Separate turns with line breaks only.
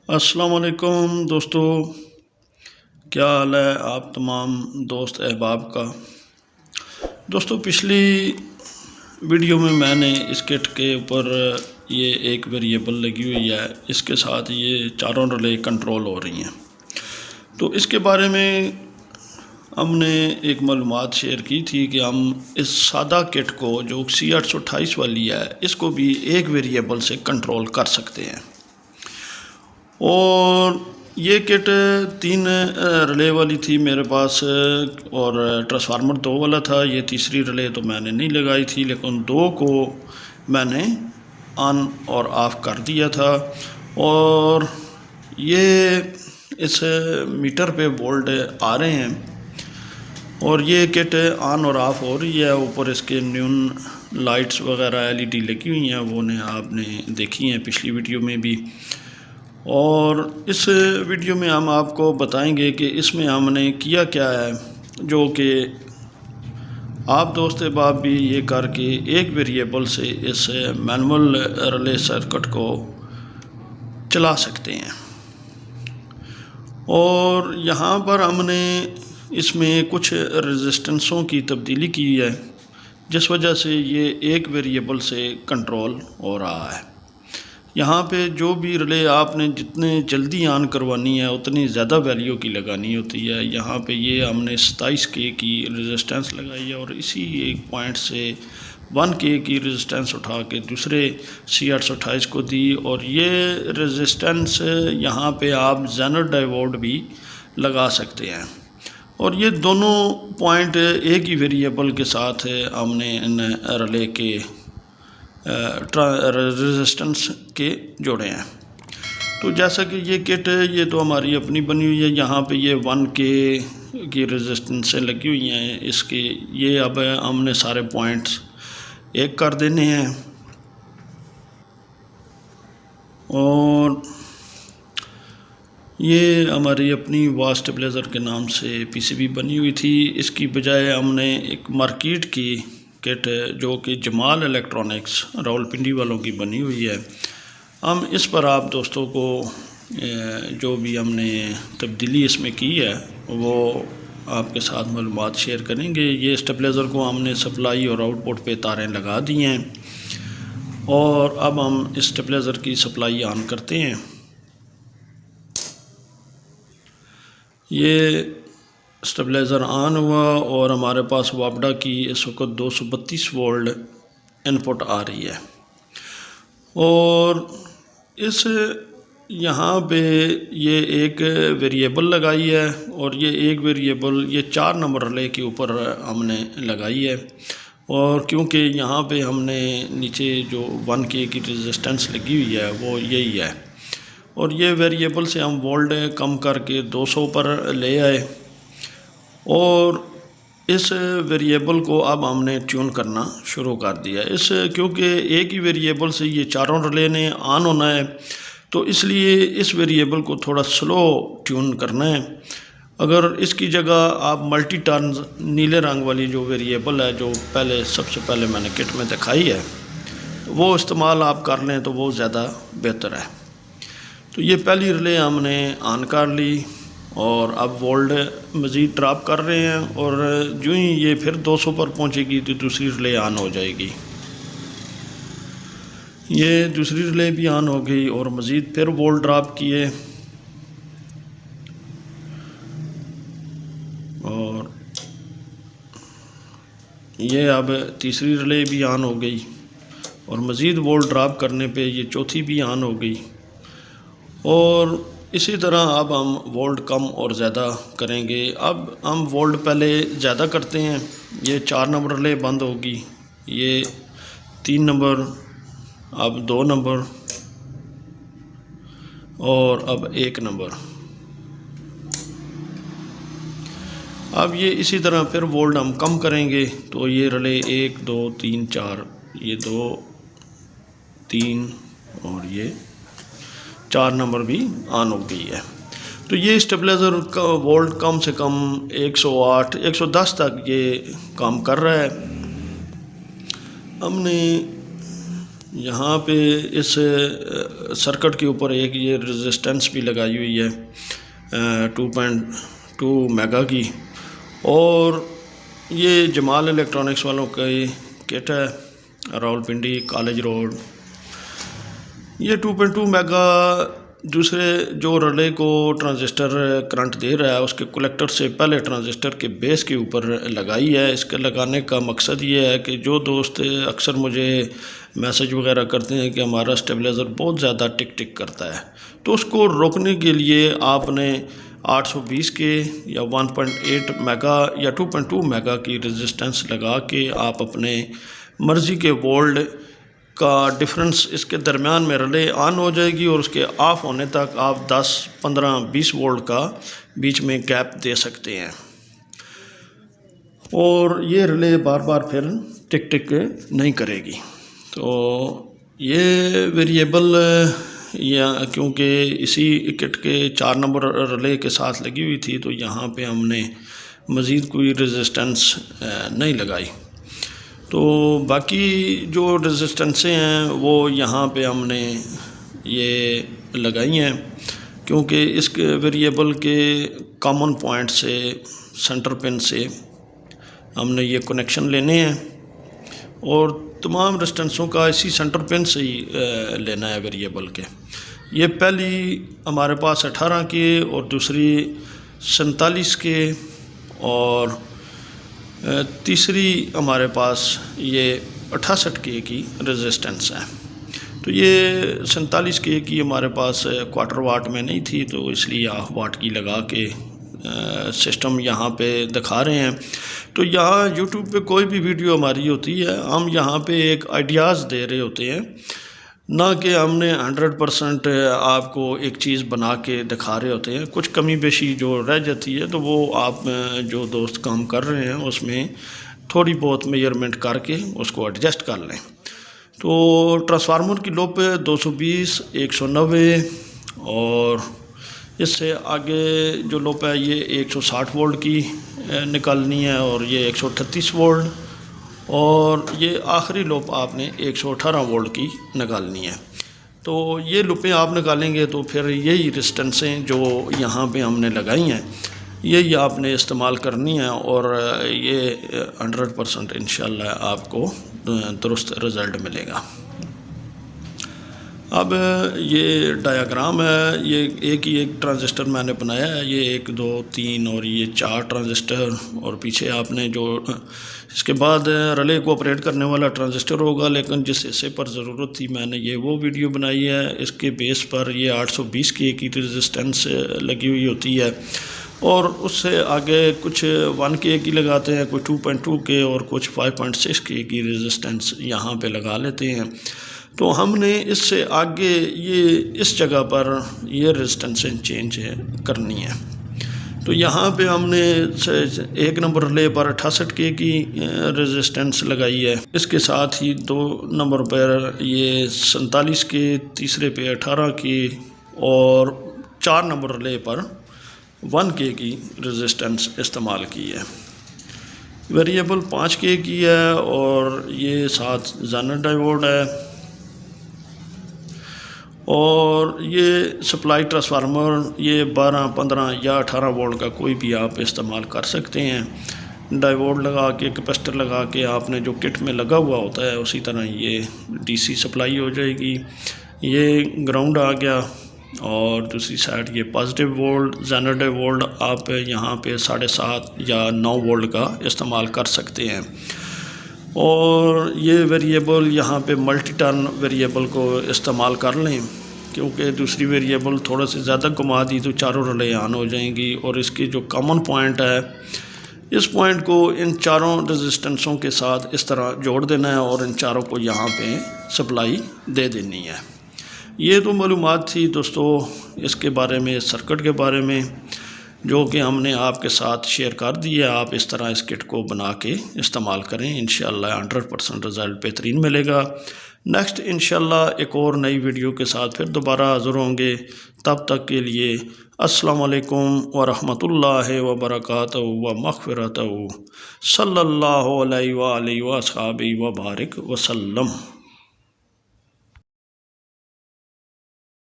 अस्सलाम वालेकुम दोस्तों, क्या हाल है आप तमाम दोस्त अहबाब का। दोस्तों, पिछली वीडियो में मैंने इस किट के ऊपर ये एक वेरिएबल लगी हुई है, इसके साथ ये चारों रिले कंट्रोल हो रही हैं। तो इसके बारे में हमने एक मालूमात शेयर की थी कि हम इस सादा किट को जो C828 वाली है इसको भी एक वेरिएबल से कंट्रोल कर सकते हैं। और ये किट 3 रिले वाली थी मेरे पास और ट्रांसफार्मर 2 वाला था। ये तीसरी रिले तो मैंने नहीं लगाई थी, लेकिन 2 को मैंने ऑन और ऑफ़ कर दिया था। और ये इस मीटर पे वोल्ट आ रहे हैं और ये किट ऑन और ऑफ़ हो रही है। ऊपर इसके न्यून लाइट्स वगैरह LED लगी हुई हैं, वो ने आपने देखी हैं पिछली वीडियो में भी। और इस वीडियो में हम आपको बताएंगे कि इसमें हमने किया क्या है, जो कि आप दोस्त अहबाब भी ये करके एक वेरिएबल से इस मैनुअल रिले सर्किट को चला सकते हैं। और यहाँ पर हमने इसमें कुछ रेजिस्टेंसों की तब्दीली की है, जिस वजह से ये एक वेरिएबल से कंट्रोल हो रहा है। यहाँ पे जो भी रिले आपने जितने जल्दी ऑन करवानी है उतनी ज़्यादा वैल्यू की लगानी होती है। यहाँ पे ये हमने 27K की रेजिस्टेंस लगाई है और इसी एक पॉइंट से 1K की रेजिस्टेंस उठा के दूसरे C828 को दी। और ये रेजिस्टेंस यहाँ पे आप जेनर डायोड भी लगा सकते हैं। और ये दोनों पॉइंट एक ही वेरिएबल के साथ हमने इन रिले के रेजिस्टेंस के जोड़े हैं। तो जैसा कि ये किट ये तो हमारी अपनी बनी हुई है। यहाँ पे ये 1K की रेजिस्टेंस लगी हुई हैं इसके। ये अब हमने सारे पॉइंट्स एक कर देने हैं। और ये हमारी अपनी वाल स्टेबलाइज़र के नाम से PCB बनी हुई थी। इसकी बजाय हमने एक मार्केट की किट जो कि जमाल इलेक्ट्रॉनिक्स रावलपिंडी वालों की बनी हुई है, हम इस पर आप दोस्तों को जो भी हमने तब्दीली इसमें की है वो आपके साथ मालूमात शेयर करेंगे। ये स्टेबलाइज़र को हमने सप्लाई और आउटपुट पे तारें लगा दी हैं और अब हम इस स्टेबलाइज़र की सप्लाई ऑन करते हैं। ये स्टेबलाइज़र ऑन हुआ और हमारे पास वापडा की इस वक्त 232 वोल्ट इनपुट आ रही है। और इस यहाँ पे ये एक वेरिएबल लगाई है और ये एक वेरिएबल ये 4 नंबर रिले के ऊपर हमने लगाई है। और क्योंकि यहाँ पे हमने नीचे जो 1K की रेजिस्टेंस लगी हुई है वो यही है, और ये वेरिएबल से हम वोल्ट कम करके 200 पर ले आए। और इस वेरिएबल को अब हमने ट्यून करना शुरू कर दिया। क्योंकि एक ही वेरिएबल से ये चारों रिले ने ऑन होना है, तो इसलिए इस वेरिएबल को थोड़ा स्लो ट्यून करना है। अगर इसकी जगह आप मल्टी टर्न्स नीले रंग वाली जो वेरिएबल है, जो सबसे पहले मैंने किट में दिखाई है, वो इस्तेमाल आप कर लें तो वो ज़्यादा बेहतर है। तो ये पहली रिले हमने ऑन कर ली और अब वोल्ट मज़ीद ड्रॉप कर रहे हैं। और जो ही ये फिर 200 पर पहुंचेगी तो दूसरी रिले ऑन हो जाएगी। ये दूसरी रिले भी ऑन हो गई और मज़ीद फिर वोल्ट ड्रॉप किए और ये अब तीसरी रिले भी ऑन हो गई और मज़ीद वोल्ट ड्रॉप करने पे ये चौथी भी ऑन हो गई। और इसी तरह अब हम वोल्ट कम और ज़्यादा करेंगे। अब हम वोल्ट पहले ज़्यादा करते हैं। ये 4 नंबर रिले बंद होगी, ये 3 नंबर, अब 2 नंबर और अब 1 नंबर। अब ये इसी तरह फिर वोल्ट हम कम करेंगे तो ये रिले 1 2 3 4, ये 2 3 और ये 4 नंबर भी ऑन हो गई है। तो ये स्टेबलाइज़र का वोल्ट कम से कम 108 110 तक ये काम कर रहा है। हमने यहाँ पे इस सर्किट के ऊपर एक ये रेजिस्टेंस भी लगाई हुई है 2.2 मेगा की। और ये जमाल इलेक्ट्रॉनिक्स वालों की किट है, रावलपिंडी कॉलेज रोड। ये 2.2 मेगा दूसरे जो रिले को ट्रांजिस्टर करंट दे रहा है उसके कलेक्टर से पहले ट्रांजिस्टर के बेस के ऊपर लगाई है। इसके लगाने का मकसद ये है कि जो दोस्त अक्सर मुझे मैसेज वगैरह करते हैं कि हमारा स्टेबलाइज़र बहुत ज़्यादा टिक टिक करता है, तो उसको रोकने के लिए आपने 820 के या 1.8 मेगा या 2.2 मेगा की रेजिस्टेंस लगा के आप अपने मर्ज़ी के वोल्ट का डिफरेंस इसके दरमियान में रिले ऑन हो जाएगी और उसके ऑफ होने तक आप 10, 15, 20 वोल्ट का बीच में गैप दे सकते हैं और ये रिले बार बार फिर टिक टिक नहीं करेगी। तो ये वेरिएबल या क्योंकि इसी किट के 4 नंबर रिले के साथ लगी हुई थी तो यहाँ पे हमने मज़ीद कोई रेजिस्टेंस नहीं लगाई। तो बाकी जो रेजिस्टेंसें हैं वो यहाँ पे हमने ये लगाई हैं क्योंकि इस वेरिएबल के कॉमन पॉइंट से सेंटर पिन से हमने ये कनेक्शन लेने हैं और तमाम रेजिस्टेंसों का इसी सेंटर पिन से ही लेना है वेरिएबल के। ये पहली हमारे पास 18 के और दूसरी 47 के और तीसरी हमारे पास ये 68 के की रेजिस्टेंस है। तो ये 47 के की हमारे पास क्वार्टर वाट में नहीं थी तो इसलिए हाफ वाट की लगा के सिस्टम यहाँ पे दिखा रहे हैं। तो यहाँ यूट्यूब पे कोई भी वीडियो हमारी होती है हम यहाँ पे एक आइडियाज़ दे रहे होते हैं, ना कि हमने 100% आपको एक चीज़ बना के दिखा रहे होते हैं। कुछ कमी बेशी जो रह जाती है तो वो आप जो दोस्त काम कर रहे हैं उसमें थोड़ी बहुत मेजरमेंट करके उसको एडजस्ट कर लें। तो ट्रांसफार्मर की लोप 220, 190 और इससे आगे जो लोप है ये 160 वोल्ट की निकालनी है और ये 138 वोल्ट और ये आखिरी लूप आपने 118 वोल्ट की निकालनी है। तो ये लूपें आप निकालेंगे तो फिर यही रेजिस्टेंसें जो यहाँ पे हमने लगाई हैं यही आपने इस्तेमाल करनी है और ये 100% इंशाल्लाह आपको दुरुस्त रिज़ल्ट मिलेगा। अब ये डायाग्राम है, ये एक ट्रांजिस्टर मैंने बनाया है, ये 1, 2, 3 और ये 4 ट्रांजिस्टर और पीछे आपने जो इसके बाद रिले को ऑपरेट करने वाला ट्रांजिस्टर होगा, लेकिन जिस हिस्से पर ज़रूरत थी मैंने ये वो वीडियो बनाई है। इसके बेस पर ये 820 के की रेजिस्टेंस लगी हुई होती है और उससे आगे कुछ 1 के की लगाते हैं, कुछ 2.2 के और कुछ 5.6 के की रेजिस्टेंस यहाँ पे लगा लेते हैं। तो हमने इससे आगे ये इस जगह पर ये रेजिस्टेंसें चेंज करनी है। तो यहाँ पे हमने 1 नंबर रिले पर 68 के की रेजिस्टेंस लगाई है। इसके साथ ही 2 नंबर पर ये 47 के, तीसरे पे 18 की और 4 नंबर रिले पर 1 के की रेजिस्टेंस इस्तेमाल की है। वेरिएबल 5 के की है और ये साथ ज़ेनर डायोड है और ये सप्लाई ट्रांसफार्मर ये 12, 15 या 18 वोल्ट का कोई भी आप इस्तेमाल कर सकते हैं। डायोड लगा के कैपेसिटर लगा के आपने जो किट में लगा हुआ होता है उसी तरह ये डीसी सप्लाई हो जाएगी। ये ग्राउंड आ गया और दूसरी साइड ये पॉजिटिव वोल्ट ज़ेनर वोल्ट आप यहाँ पे 7.5 या 9 वोल्ट का इस्तेमाल कर सकते हैं। और ये वेरिएबल यहाँ पे मल्टी टर्न वेरिएबल को इस्तेमाल कर लें क्योंकि दूसरी वेरिएबल थोड़ा से ज़्यादा घुमा दी तो चारों रिले ऑन हो जाएंगी। और इसकी जो कॉमन पॉइंट है इस पॉइंट को इन चारों रेजिस्टेंसों के साथ इस तरह जोड़ देना है और इन चारों को यहाँ पे सप्लाई दे देनी है। ये तो मालूमात थी दोस्तों इसके बारे में, सर्किट के बारे में, जो कि हमने आपके साथ शेयर कर दी है। आप इस तरह इस किट को बना के इस्तेमाल करें, इंशाल्लाह 100% रिज़ल्ट बेहतरीन मिलेगा। नेक्स्ट इंशाल्लाह एक और नई वीडियो के साथ फिर दोबारा हाज़िर होंगे। तब तक के लिए अस्सलाम वालेकुम व रहमतुल्लाहि व बरकातहू व मग़फ़िरतहू सल्लल्लाहु अलैहि व आलिहि व अस्हाबिही व बारिक वसल्लम।